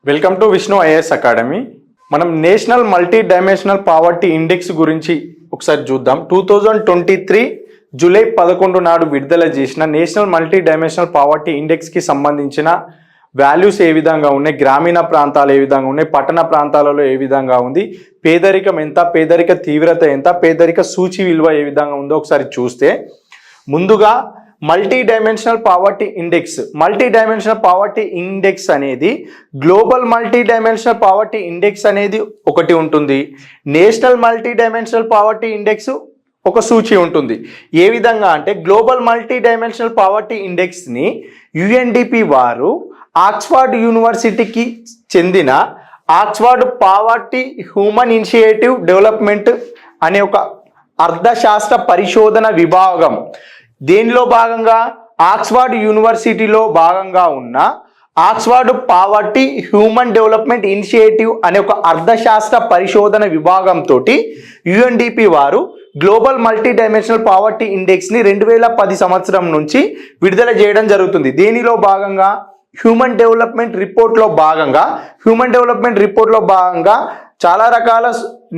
Welcome to Vishnu IAS academy. మనం national multi dimensional poverty index గురించి ఒకసారి చూద్దాం. 2023 జూలై 11 నాడు విడుదల చేసిన నేషనల్ మల్టీ డైమెన్షనల్ పావర్టీ ఇండెక్స్కి సంబంధించిన వాల్యూస్ ఏ విధంగా ఉన్నాయి, గ్రామీణ ప్రాంతాలు ఏ విధంగా ఉన్నాయి, పట్టణ ప్రాంతాలలో ఏ విధంగా ఉంది, పేదరికం ఎంత, పేదరిక తీవ్రత ఎంత, పేదరిక సూచి విలువ ఏ విధంగా ఉందో ఒకసారి చూస్తే, ముందుగా మల్టీ డైమెన్షనల్ పావర్టీ ఇండెక్స్ అనేది global multi dimensional poverty index అనేది ఒకటి ఉంటుంది. National multi dimensional poverty index ఒక సూచి ఉంటుంది. ఏ విధంగా అంటే గ్లోబల్ మల్టీ డైమెన్షనల్ పావర్టీ ఇండెక్స్ని UNDP వారు ఆక్స్ఫర్డ్ యూనివర్సిటీకి చెందిన Oxford poverty human initiative development అనే ఒక అర్థశాస్త్ర పరిశోధన విభాగం, దీనిలో భాగంగా ఆక్స్ఫర్డ్ యూనివర్సిటీలో భాగంగా ఉన్న Oxford poverty human development initiative అనే ఒక అర్థశాస్త్ర పరిశోధన విభాగంతో UNDP వారు గ్లోబల్ మల్టీ డైమెన్షనల్ పావర్టీ ఇండెక్స్ని 2010 సంవత్సరం నుంచి విడుదల చేయడం జరుగుతుంది. దీనిలో భాగంగా హ్యూమన్ డెవలప్మెంట్ రిపోర్ట్లో భాగంగా చాలా రకాల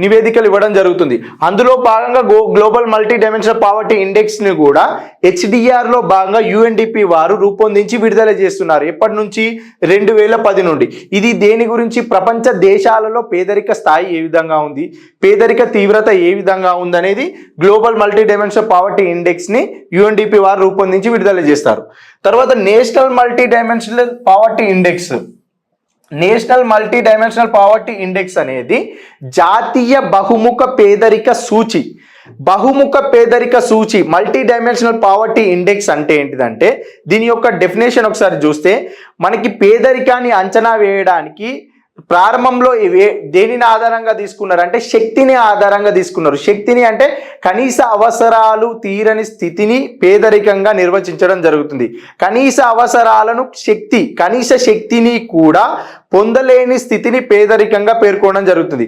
నివేదికలు ఇవ్వడం జరుగుతుంది. అందులో భాగంగా గ్లోబల్ మల్టీ డైమెన్షనల్ పావర్టీ ఇండెక్స్ని కూడా HDRలో భాగంగా UNDP వారు రూపొందించి విడుదల చేస్తున్నారు. ఎప్పటి నుంచి? 2010 నుండి. ఇది దేని గురించి? ప్రపంచ దేశాలలో పేదరిక స్థాయి ఏ విధంగా ఉంది, పేదరిక తీవ్రత ఏ విధంగా ఉంది అనేది గ్లోబల్ మల్టీ డైమెన్షనల్ పావర్టీ ఇండెక్స్ని UNDP వారు రూపొందించి విడుదల చేస్తారు. తర్వాత national multi dimensional poverty index అనేది జాతీయ బహుముఖ పేదరిక సూచి. మల్టీ డైమెన్షనల్ పావర్టీ ఇండెక్స్ అంటే ఏంటిదంటే దీని యొక్క డెఫినేషన్ ఒకసారి చూస్తే, మనకి పేదరికాన్ని అంచనా వేయడానికి ప్రారంభంలో దేనిని ఆధారంగా తీసుకున్నారు అంటే శక్తిని ఆధారంగా తీసుకున్నారు. శక్తిని అంటే కనీస అవసరాలు తీరని స్థితిని పేదరికంగా నిర్వచించడం జరుగుతుంది. కనీస శక్తిని కూడా పొందలేని స్థితిని పేదరికంగా పేర్కొనడం జరుగుతుంది.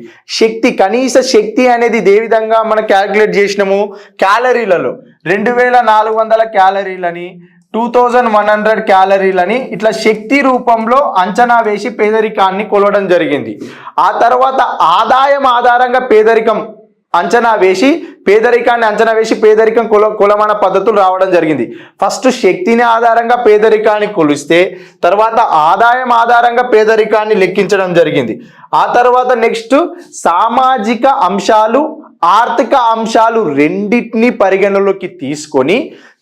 కనీస శక్తి అనేది ఏ విధంగా మనం క్యాలిక్యులేట్ చేసినాము? క్యాలరీలలో 2400 క్యాలరీలని, 2100 క్యాలరీలని ఇట్లా శక్తి రూపంలో అంచనా వేసి పేదరికాన్ని కొలవడం జరిగింది. ఆ తర్వాత ఆదాయం ఆధారంగా పేదరికాన్ని అంచనా వేసి పేదరికం కొలమాన పద్ధతులు రావడం జరిగింది. ఫస్ట్ శక్తిని ఆధారంగా పేదరికాన్ని కొలిస్తే, తర్వాత ఆదాయం ఆధారంగా పేదరికాన్ని లెక్కించడం జరిగింది. ఆ తర్వాత నెక్స్ట్ సామాజిక అంశాలు, ఆర్థిక అంశాలు రెండింటిని పరిగణలోకి తీసుకొని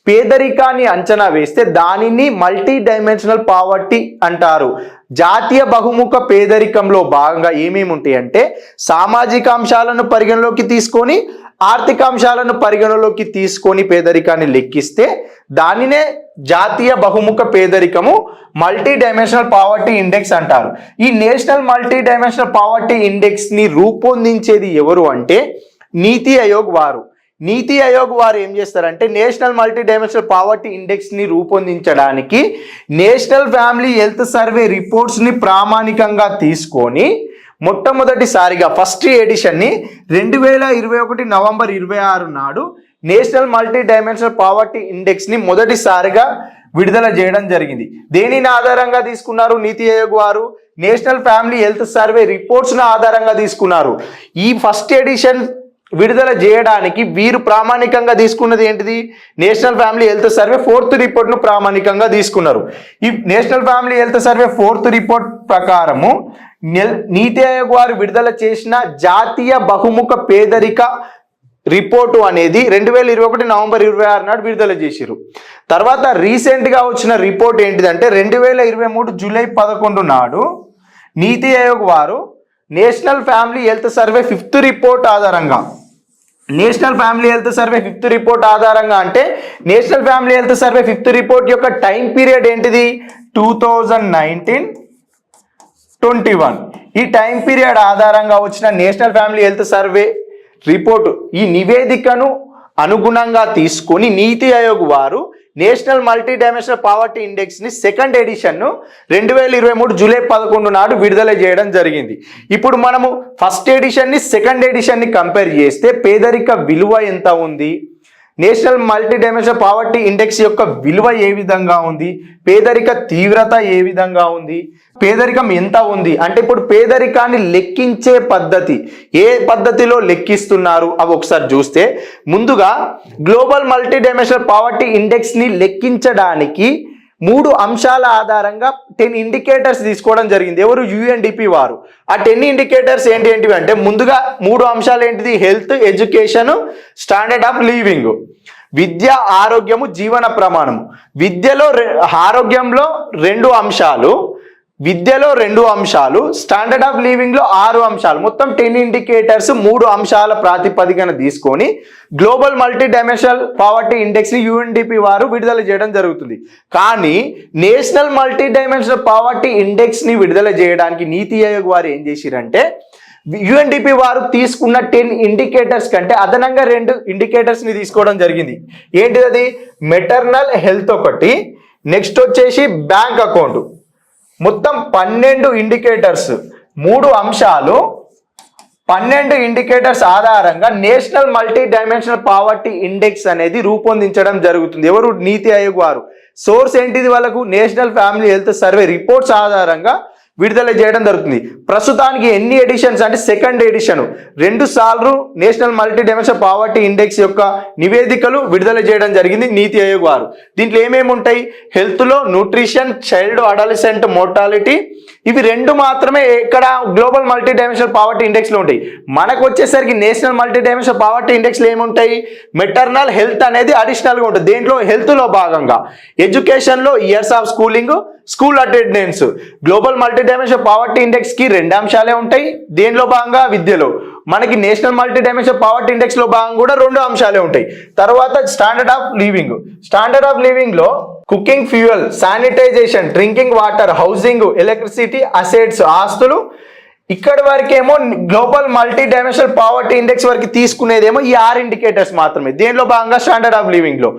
పేదరికాన్ని అంచనా వేస్తే దానిని మల్టీ డైమెన్షనల్ పావర్టీ అంటారు. జాతీయ బహుముఖ పేదరికంలో భాగంగా ఏమేమి ఉంటాయి అంటే సామాజిక అంశాలను పరిగణలోకి తీసుకొని, ఆర్థిక అంశాలను పరిగణలోకి తీసుకొని పేదరికాన్ని లెక్కిస్తే దానినే జాతీయ బహుముఖ పేదరికము, మల్టీ డైమెన్షనల్ పావర్టీ ఇండెక్స్ అంటారు. ఈ నేషనల్ మల్టీ డైమెన్షనల్ పావర్టీ ఇండెక్స్ని రూపొందించేది ఎవరు అంటే నీతి ఆయోగ్ వారు ఏం చేస్తారంటే నేషనల్ మల్టీ డైమెన్షనల్ పావర్టీ ఇండెక్స్ని రూపొందించడానికి నేషనల్ ఫ్యామిలీ హెల్త్ సర్వే రిపోర్ట్స్ని ప్రామాణికంగా తీసుకొని మొట్టమొదటిసారిగా ఫస్ట్ ఎడిషన్ని 2021 నవంబర్ 26 నాడు నేషనల్ మల్టీ డైమెన్షనల్ పావర్టీ ఇండెక్స్ని మొదటిసారిగా విడుదల చేయడం జరిగింది. దేనిని ఆధారంగా తీసుకున్నారు? నీతి ఆయోగ్ వారు నేషనల్ ఫ్యామిలీ హెల్త్ సర్వే రిపోర్ట్స్ని ఆధారంగా తీసుకున్నారు. ఈ ఫస్ట్ ఎడిషన్ విడుదల చేయడానికి వీరు ప్రామాణికంగా తీసుకున్నది ఏంటిది? National family health survey 4th రిపోర్ట్ను ప్రామాణికంగా తీసుకున్నారు. ఈ national family health survey 4th report ప్రకారము నీతి ఆయోగ్ వారు విడుదల చేసిన జాతీయ బహుముఖ పేదరిక రిపోర్టు అనేది 2021 నవంబర్ 26 నాడు విడుదల చేశారు. తర్వాత రీసెంట్గా వచ్చిన రిపోర్ట్ ఏంటిదంటే 2023 జూలై 11 నాడు నీతి ఆయోగ్ వారు national family health survey 5th report ఆధారంగా అంటే national family health survey 5th report యొక్క టైం పీరియడ్ ఏంటిది? 2019-21. ఈ టైం పీరియడ్ ఆధారంగా వచ్చిన national family health survey report ఈ నివేదికను అనుగుణంగా తీసుకొని నీతి ఆయోగ్ వారు నేషనల్ మల్టీ డైమెన్షనల్ పావర్టీ ఇండెక్స్ని 2nd ఎడిషన్ను 2023 జూలై 11 నాడు విడుదల చేయడం జరిగింది. ఇప్పుడు మనము ఫస్ట్ ఎడిషన్ని 2nd ఎడిషన్ని కంపేర్ చేస్తే పేదరిక విలువ ఎంత ఉంది, national multi dimensional poverty index యొక్క విలువ ఏ విధంగా ఉంది, పేదరిక తీవ్రత ఏ విధంగా ఉంది, పేదరికం ఎంత ఉంది అంటే ఇప్పుడు పేదరికాన్ని లెక్కించే పద్ధతి ఏ పద్ధతిలో లెక్కిస్తున్నారు అవి ఒకసారి చూస్తే, ముందుగా global multi dimensional poverty index ని లెక్కించడానికి 3 అంశాల ఆధారంగా 10 ఇండికేటర్స్ తీసుకోవడం జరిగింది. ఎవరు? UNDP వారు. ఆ 10 ఇండికేటర్స్ ఏంటివి అంటే ముందుగా 3 అంశాలు ఏంటిది? Health, education, standard of living. విద్య, ఆరోగ్యము, జీవన ప్రమాణము. ఆరోగ్యంలో 2 అంశాలు, విద్యలో 2 అంశాలు, స్టాండర్డ్ ఆఫ్ లివింగ్ లో 6 అంశాలు, మొత్తం 10 ఇండికేటర్స్ 3 అంశాల ప్రాతిపదికన తీసుకొని global multi dimensional poverty index ని UNDP వారు విడుదల చేయడం జరుగుతుంది. కానీ national multi dimensional poverty index ని విడుదల చేయడానికి నీతి ఆయోగ్ వారు ఏం చేసిరంటే UNDP వారు తీసుకున్న 10 ఇండికేటర్స్ కంటే అదనంగా 2 ఇండికేటర్స్ ని తీసుకోవడం జరిగింది. ఏంటిది అది? మెటర్నల్ హెల్త్ ఒకటి, నెక్స్ట్ వచ్చేసి బ్యాంక్ అకౌంట్. మొత్తం 12 ఇండికేటర్స్, 3 అంశాలు, 12 ఇండికేటర్స్ ఆధారంగా national multi dimensional poverty index అనేది రూపొందించడం జరుగుతుంది. ఎవరు? నీతి ఆయోగ్ వారు. సోర్స్ ఏంటిది వాళ్ళకు? National family health survey reports ఆధారంగా విడుదల చేయడం జరుగుతుంది. ప్రస్తుతానికి ఎన్ని ఎడిషన్స్ అంటే సెకండ్ ఎడిషన్ 2 సార్లు national multi dimensional poverty index యొక్క నివేదికలు విడుదల చేయడం జరిగింది నీతి ఆయోగ్ వారు. దీంట్లో ఏమేమి ఉంటాయి? హెల్త్ లో న్యూట్రిషన్, చైల్డ్ అడాలసెంట్ మోర్టాలిటీ, ఇవి 2 మాత్రమే ఇక్కడ global multi dimensional poverty index లో ఉంటాయి. మనకు వచ్చేసరికి national multi dimensional poverty index లో ఏముంటాయి? మెటర్నల్ హెల్త్ అనేది అడిషనల్ గా ఉంటుంది. దేంట్లో? హెల్త్ లో భాగంగా. ఎడ్యుకేషన్ లో years of schooling, school attendance. Global multi dimensional poverty index కి 2 అంశాలే ఉంటాయి. దేనిలో భాగంగా? విద్యలో. మనకి national multi dimensional poverty index లో భాగంగా కూడా 2 అంశాలే ఉంటాయి. తర్వాత standard of living. Standard of living లో cooking fuel, sanitization, drinking water, housing, electricity, assets, ఆస్తులు. ఇక్కడ వరకేమో global multi dimensional poverty index వరకు తీసుకునేదేమో ఈ 6 ఇండికేటర్స్ మాత్రమే. దేనిలో భాగంగా? స్టాండర్డ్ ఆఫ్ లివింగ్ లో.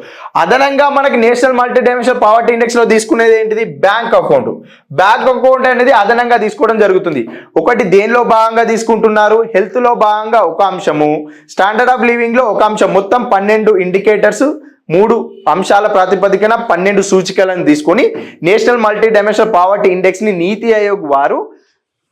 అదనంగా మనకి national multi dimensional poverty index లో తీసుకునేది ఏంటిది? Bank account. బ్యాంక్ అకౌంట్ అనేది అదనంగా తీసుకోవడం జరుగుతుంది. ఒకటి దేనిలో భాగంగా తీసుకుంటున్నారు? హెల్త్ లో భాగంగా 1 అంశము, స్టాండర్డ్ ఆఫ్ లివింగ్ లో 1 అంశం. మొత్తం 12 ఇండికేటర్స్ 3 అంశాల ప్రాతిపదికన 12 సూచికలను తీసుకొని national multi dimensional poverty index ని నీతి ఆయోగ్ వారు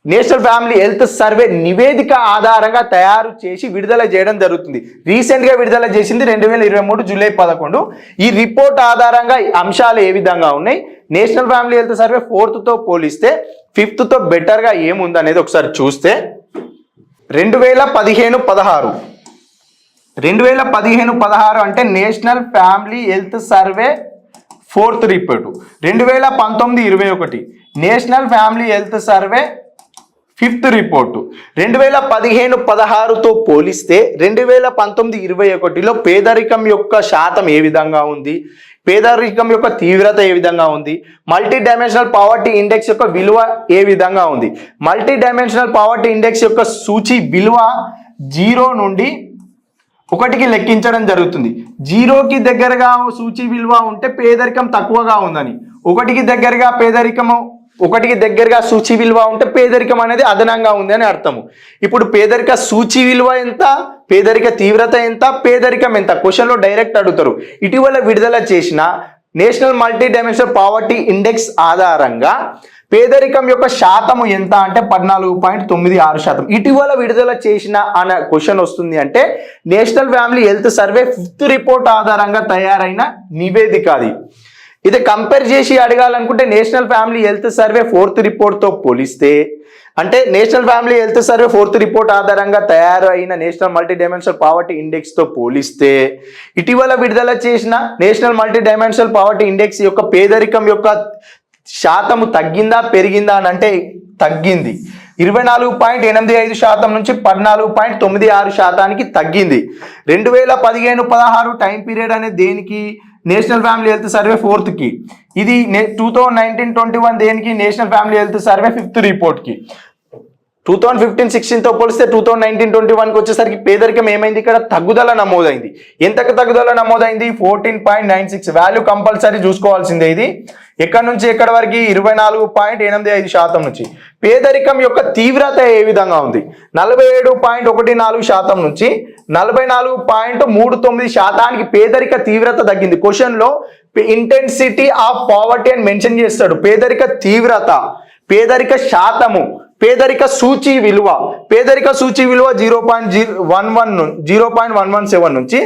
నేషనల్ ఫ్యామిలీ హెల్త్ సర్వే నివేదిక ఆధారంగా తయారు చేసి విడుదల చేయడం జరుగుతుంది. రీసెంట్ గా విడుదల చేసింది 2023 జూలై 11. ఈ రిపోర్ట్ ఆధారంగా అంశాలు ఏ విధంగా ఉన్నాయి, national family health survey 4th తో పోలిస్తే 5th తో బెటర్ గా ఏముంది అనేది ఒకసారి చూస్తే 2015-16 అంటే national family health survey 4th report. 2019-21 national family health survey 5th report. 2015-16తో పోలిస్తే 2019-21లో పేదరికం యొక్క శాతం ఏ విధంగా ఉంది, పేదరికం యొక్క తీవ్రత ఏ విధంగా ఉంది, మల్టీ డైమెన్షనల్ పావర్టీ ఇండెక్స్ యొక్క విలువ ఏ విధంగా ఉంది. మల్టీ డైమెన్షనల్ పావర్టీ ఇండెక్స్ యొక్క సూచి విలువ 0 నుండి 1కి లెక్కించడం జరుగుతుంది. 0కి దగ్గరగా సూచి విలువ ఉంటే పేదరికం తక్కువగా ఉందని, 1కి దగ్గరగా సూచి విలువ ఉంటే పేదరికం అనేది అదనంగా ఉంది అని అర్థము. ఇప్పుడు పేదరిక సూచి విలువ ఎంత, పేదరిక తీవ్రత ఎంత, పేదరికం ఎంత క్వశ్చన్లో డైరెక్ట్ అడుగుతారు. ఇటీవల విడుదల చేసిన national multi dimensional poverty index ఆధారంగా పేదరికం యొక్క శాతము ఎంత అంటే 14.96%. ఇటీవల విడుదల చేసిన అనే క్వశ్చన్ వస్తుంది అంటే national family health survey 5th report ఆధారంగా తయారైన నివేదిక అది. ఇది కంపేర్ చేసి అడగాలనుకుంటే national family health survey 4th రిపోర్ట్తో పోలిస్తే అంటే national family health survey 4th report ఆధారంగా తయారైన నేషనల్ మల్టీ డైమెన్షనల్ పావర్టీ ఇండెక్స్తో పోలిస్తే ఇటీవల విడుదల చేసిన national multi dimensional poverty index యొక్క పేదరికం యొక్క శాతము తగ్గిందా పెరిగిందా అని అంటే తగ్గింది. 24.85% నుంచి 14.96% తగ్గింది. 2015-16 టైం పీరియడ్ అనేది దేనికి? National family health survey 4th కి. ఇది 2019-21 దేనికి? National family health survey 5th report కి. 2015-16తో పోలిస్తే 2019-21కి వచ్చేసరికి పేదరికం ఏమైంది, ఇక్కడ తగ్గుదల నమోదైంది. ఎంతకు తగ్గుదల నమోదైంది? 14.96. వాల్యూ కంపల్సరీ చూసుకోవాల్సిందే. ఇది ఎక్కడి నుంచి ఎక్కడి వరకు? 24.85% నుంచి. పేదరికం యొక్క తీవ్రత ఏ విధంగా ఉంది? 47.14% నుంచి 44.39% పేదరిక తీవ్రత తగ్గింది. క్వశ్చన్లో ఇంటెన్సిటీ ఆఫ్ పావర్టీ అని మెన్షన్ చేస్తాడు. పేదరిక తీవ్రత, పేదరిక శాతము, పేదరిక సూచి విలువ. పేదరిక సూచి విలువ 0.117 నుంచి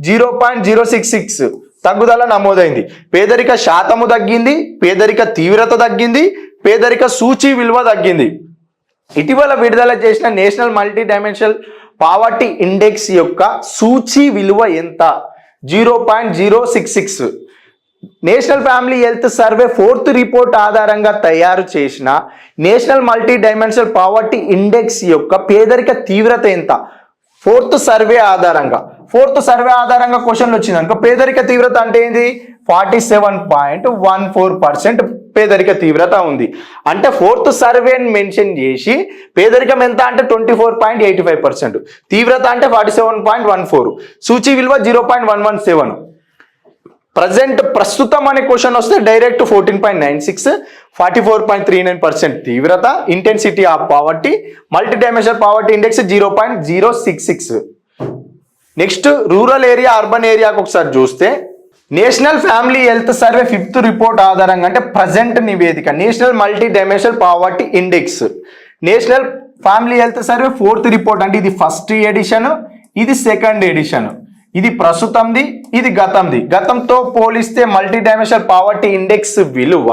0.066 తగ్గుదల నమోదైంది. పేదరిక శాతము తగ్గింది, పేదరిక తీవ్రత తగ్గింది, పేదరిక సూచి విలువ తగ్గింది. ఇటీవల విడుదల చేసిన national multi dimensional poverty index యొక్క సూచి విలువ ఎంత? 0.066. National family health survey 4th report ఆధారంగా తయారు చేసిన national multi dimensional poverty index యొక్క పేదరిక తీవ్రత ఎంత? 4th సర్వే ఆధారంగా. 4th సర్వే ఆధారంగా క్వశ్చన్లు వచ్చింది అనుకో, పేదరిక తీవ్రత అంటే ఏంది? 47.14% పేదరిక తీవ్రత ఉంది. అంటే 4th సర్వేని మెన్షన్ చేసి పేదరికం ఎంత అంటే 24.85%, తీవ్రత అంటే 47.14, సూచి విలువ 0.117. ప్రస్తుతం అనే క్వశ్చన్ వస్తే డైరెక్ట్ 14.96, 44.39% తీవ్రత, intensity of poverty, multi dimensional poverty index 0.066. Next rural area, urban ఏరియాకి ఒకసారి చూస్తే national family health survey 5th report ఆధారంగా అంటే ప్రజెంట్ నివేదిక national multi dimensional poverty index, national family health survey 4th report అంటే ఇది ఫస్ట్ ఎడిషన్, ఇది second edition, ఇది ప్రస్తుతంది, ఇది గతంది. గతంతో పోలిస్తే మల్టీ డైమెన్షనల్ పావర్టీ ఇండెక్స్ విలువ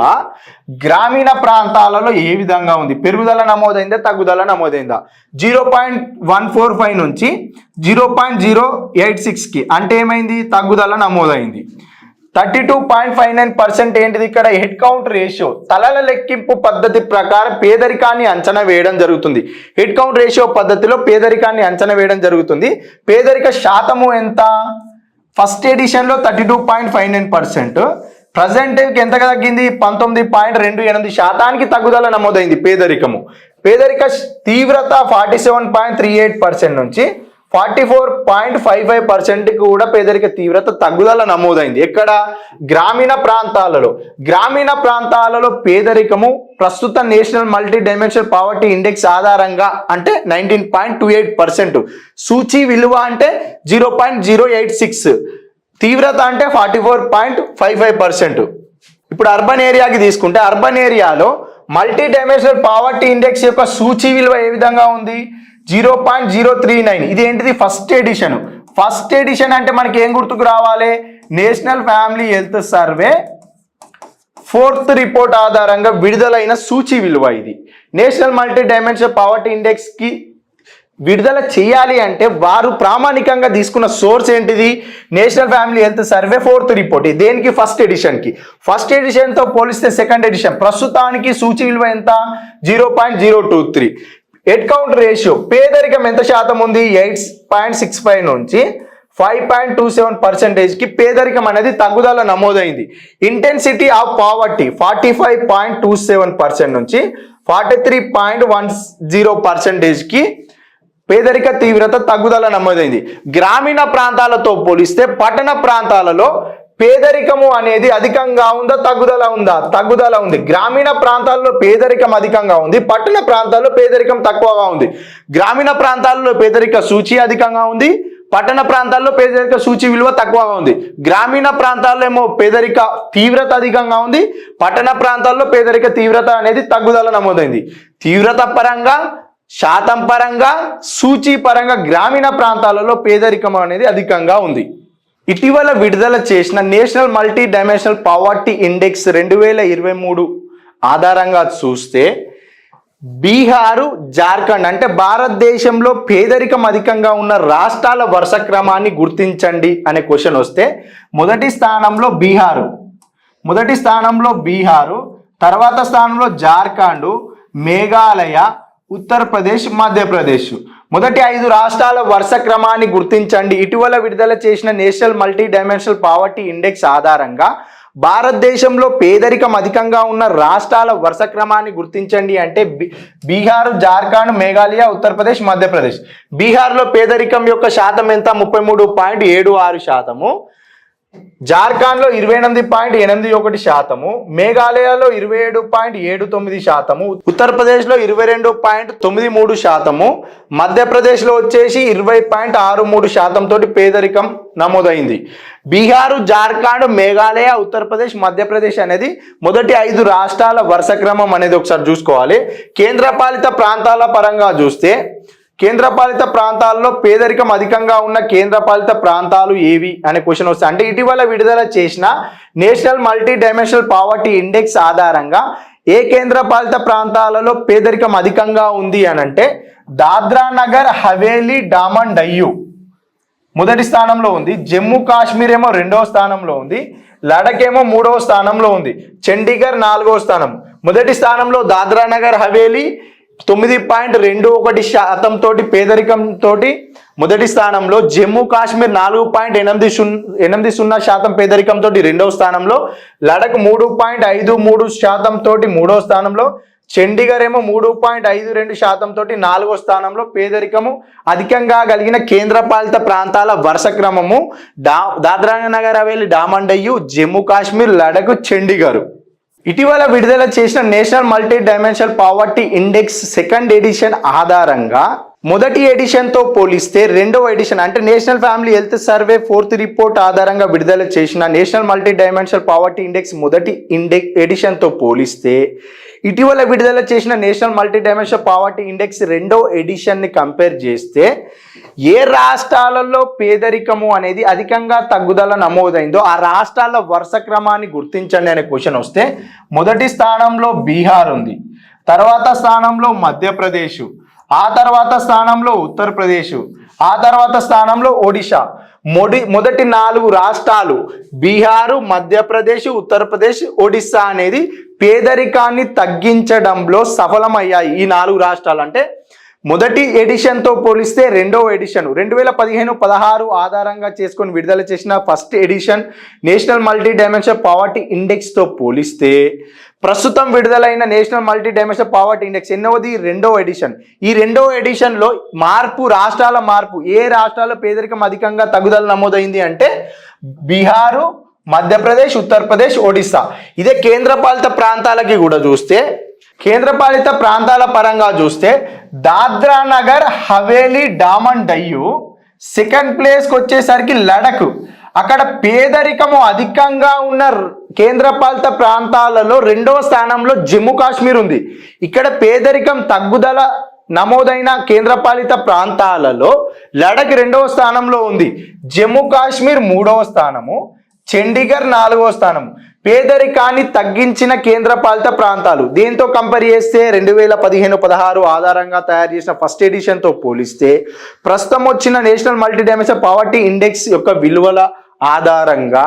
గ్రామీణ ప్రాంతాలలో ఏ విధంగా ఉంది? పెరుగుదల నమోదైందా, తగ్గుదల నమోదైందా? 0.145 నుంచి 0.086కి అంటే ఏమైంది? తగ్గుదల నమోదైంది. 32.59% ఏంటిది? ఇక్కడ హెడ్ కౌంట్ రేషియో, తలల లెక్కింపు పద్ధతి ప్రకారం పేదరికాన్ని అంచనా వేయడం జరుగుతుంది. హెడ్ కౌంట్ రేషియో పద్ధతిలో పేదరికాన్ని అంచనా వేయడం జరుగుతుంది. పేదరిక శాతము ఎంత? ఫస్ట్ ఎడిషన్లో 32.59%, ప్రజెంట్ ఎంతగా తగ్గింది? 19.28% తగ్గుదల నమోదైంది పేదరికము. పేదరిక తీవ్రత 47.38% నుంచి 44.55% కూడా పేదరిక తీవ్రత తగ్గుదల నమోదైంది. ఎక్కడ? గ్రామీణ ప్రాంతాలలో. గ్రామీణ ప్రాంతాలలో పేదరికము ప్రస్తుత national multi dimensional poverty index ఆధారంగా అంటే 19.28%, సూచి విలువ అంటే 0.086, తీవ్రత అంటే 44.55%. ఇప్పుడు అర్బన్ ఏరియాకి తీసుకుంటే అర్బన్ ఏరియాలో మల్టీ డైమెన్షనల్ పావర్టీ ఇండెక్స్ యొక్క సూచి విలువ ఏ విధంగా ఉంది? 0.039. ఇది ఏంటిది? First edition. ఫస్ట్ ఎడిషన్ అంటే మనకి ఏం గుర్తుకు రావాలి? National family health survey 4th report ఆధారంగా విడుదలైన సూచి విలువ ఇది. National multi dimensional poverty index కి విడుదల చేయాలి అంటే వారు ప్రామాణికంగా తీసుకున్న సోర్స్ ఏంటిది? National family health survey 4th report. దేనికి? ఫస్ట్ ఎడిషన్కి. ఫస్ట్ ఎడిషన్తో పోలిస్తే సెకండ్ ఎడిషన్ ప్రస్తుతానికి సూచి విలువ ఎంత? 0.023. హెడ్ కౌంట్ రేషియో, పేదరికం ఎంత శాతం ఉంది? 8.65 నుంచి 5.27%కి పేదరికం అనేది తగ్గుదల నమోదైంది. ఇంటెన్సిటీ ఆఫ్ పావర్టీ 45.27% నుంచి 43.10%కి పేదరిక తీవ్రత తగ్గుదల నమోదైంది. గ్రామీణ ప్రాంతాలతో పోలిస్తే పట్టణ ప్రాంతాలలో పేదరికము అనేది అధికంగా ఉందా, తగ్గుదల ఉందా? తగ్గుదల ఉంది. గ్రామీణ ప్రాంతాల్లో పేదరికం అధికంగా ఉంది, పట్టణ ప్రాంతాల్లో పేదరికం తక్కువగా ఉంది. గ్రామీణ ప్రాంతాల్లో పేదరిక సూచి అధికంగా ఉంది, పట్టణ ప్రాంతాల్లో పేదరిక సూచి విలువ తక్కువగా ఉంది. గ్రామీణ ప్రాంతాల్లో ఏమో పేదరిక తీవ్రత అధికంగా ఉంది, పట్టణ ప్రాంతాల్లో పేదరిక తీవ్రత అనేది తగ్గుదల నమోదైంది. తీవ్రత పరంగా, శాతం పరంగా, సూచి పరంగా గ్రామీణ ప్రాంతాలలో పేదరికం అనేది అధికంగా ఉంది. ఇటీవల విడుదల చేసిన national multi dimensional poverty index 2023 ఆధారంగా చూస్తే బీహారు, జార్ఖండ్ అంటే భారతదేశంలో పేదరికం అధికంగా ఉన్న రాష్ట్రాల వరుస క్రమాన్ని గుర్తించండి అనే క్వశ్చన్ వస్తే మొదటి స్థానంలో బీహారు, తర్వాత స్థానంలో జార్ఖండ్, మేఘాలయ, ఉత్తరప్రదేశ్, మధ్యప్రదేశ్. మొదటి 5 రాష్ట్రాల వరుస క్రమాన్ని గుర్తించండి. ఇటీవల విడుదల చేసిన national multi dimensional poverty index ఆధారంగా భారతదేశంలో పేదరికం అధికంగా ఉన్న రాష్ట్రాల వరుస క్రమాన్ని గుర్తించండి అంటే బీహార్, జార్ఖండ్, మేఘాలయ, ఉత్తరప్రదేశ్, మధ్యప్రదేశ్. బీహార్లో పేదరికం యొక్క శాతం ఎంత? 33.76%. జార్ఖండ్లో 28.81%, మేఘాలయలో 27.79%, ఉత్తరప్రదేశ్లో 22.93%, మధ్యప్రదేశ్లో వచ్చేసి 20.63% తోటి పేదరికం నమోదైంది. బీహారు, జార్ఖండ్, మేఘాలయ, ఉత్తరప్రదేశ్, మధ్యప్రదేశ్ అనేది మొదటి 5 రాష్ట్రాల వరుస క్రమం అనేది ఒకసారి చూసుకోవాలి. కేంద్రపాలిత ప్రాంతాల పరంగా చూస్తే కేంద్రపాలిత ప్రాంతాల్లో పేదరికం అధికంగా ఉన్న కేంద్రపాలిత ప్రాంతాలు ఏవి అనే క్వశ్చన్ వస్తుంది. అంటే ఇటీవల విడుదల చేసిన national multi dimensional poverty index ఆధారంగా ఏ కేంద్రపాలిత ప్రాంతాలలో పేదరికం అధికంగా ఉంది అని అంటే దాద్రా నగర్ హవేలీ డామన్ డయ్యూ మొదటి స్థానంలో ఉంది, జమ్మూ కాశ్మీర్ ఏమో 2వ స్థానంలో ఉంది, లడక్ ఏమో 3వ స్థానంలో ఉంది, చండీగఢ్ 4వ స్థానం. మొదటి స్థానంలో దాద్రా నగర్ హవేలీ 9.21% తోటి పేదరికం తోటి మొదటి స్థానంలో, జమ్మూ కాశ్మీర్ 4.80% పేదరికం తోటి 2వ స్థానంలో, లడక్ 3.53% తోటి 3వ స్థానంలో, చండీగఢ్ ఏమో 3.52% తోటి 4వ స్థానంలో పేదరికము అధికంగా కలిగిన కేంద్రపాలిత ప్రాంతాల వరుస క్రమము దాద్రా నగర్ హవేలీ డామన్ డయ్యూ, జమ్మూ కాశ్మీర్, లడక్, చండీగఢ్. ఇటీవల విడుదల చేసిన national multi dimensional poverty index 2nd edition ఆధారంగా మొదటి ఎడిషన్తో పోలిస్తే 2వ ఎడిషన్ అంటే national family health survey 4th report ఆధారంగా విడుదల చేసిన national multi dimensional poverty index మొదటి ఎడిషన్తో పోలిస్తే ఇటీవల విడుదల చేసిన national multi dimensional poverty index 2వ ఎడిషన్ని కంపేర్ చేస్తే ఏ రాష్ట్రాలలో పేదరికము అనేది అధికంగా తగ్గుదల నమోదైందో ఆ రాష్ట్రాల వరుస క్రమాన్ని గుర్తించండి అనే క్వశ్చన్ వస్తే మొదటి స్థానంలో బీహార్ ఉంది, తర్వాత స్థానంలో మధ్యప్రదేశ్, ఆ తర్వాత స్థానంలో ఉత్తరప్రదేశ్, ఆ తర్వాత స్థానంలో ఒడిశా. మొదటి 4 రాష్ట్రాలు బీహారు, మధ్యప్రదేశ్, ఉత్తరప్రదేశ్, ఒడిశా అనేది పేదరికాన్ని తగ్గించడంలో సఫలమయ్యాయి. ఈ 4 రాష్ట్రాలు అంటే మొదటి ఎడిషన్తో పోలిస్తే 2వ ఎడిషన్ 2015-16 ఆధారంగా చేసుకొని విడుదల చేసిన first edition national multi dimensional poverty ఇండెక్స్తో పోలిస్తే ప్రస్తుతం విడుదలైన national multi dimensional poverty index ఎన్నోది? 2వ ఎడిషన్. ఈ 2వ ఎడిషన్లో రాష్ట్రాల మార్పు ఏ రాష్ట్రాల్లో పేదరికం అధికంగా తగ్గుదల నమోదైంది అంటే బీహారు, మధ్యప్రదేశ్, ఉత్తరప్రదేశ్, ఒడిశా. ఇదే కేంద్రపాలిత ప్రాంతాలకి కూడా చూస్తే కేంద్రపాలిత ప్రాంతాల పరంగా చూస్తే దాద్రా నగర్ హవేలీ డామన్ డయ్యూ 2nd ప్లేస్కి వచ్చేసరికి లడక్. అక్కడ పేదరికము అధికంగా ఉన్న కేంద్రపాలిత ప్రాంతాలలో 2వ స్థానంలో జమ్మూ కాశ్మీర్ ఉంది. ఇక్కడ పేదరికం తగ్గుదల నమోదైన కేంద్రపాలిత ప్రాంతాలలో లడక్ 2వ స్థానంలో ఉంది, జమ్మూ కాశ్మీర్ 3వ స్థానము, చండీగఢ్ 4వ స్థానం. పేదరికాన్ని తగ్గించిన కేంద్రపాలిత ప్రాంతాలు దీంతో కంపేర్ చేస్తే 2015-16 ఆధారంగా తయారు చేసిన ఫస్ట్ ఎడిషన్తో పోలిస్తే ప్రస్తుతం వచ్చిన national multi dimensional poverty index యొక్క విలువల ఆధారంగా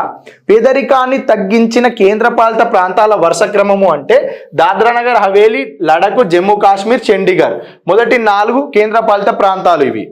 పేదరికాన్ని తగ్గించిన కేంద్రపాలిత ప్రాంతాల వరుస క్రమము అంటే దాద్రా నగర్ హవేలీ, లడక్, జమ్మూ కాశ్మీర్, చండీగఢ్ మొదటి 4 కేంద్రపాలిత ప్రాంతాలు ఇవి.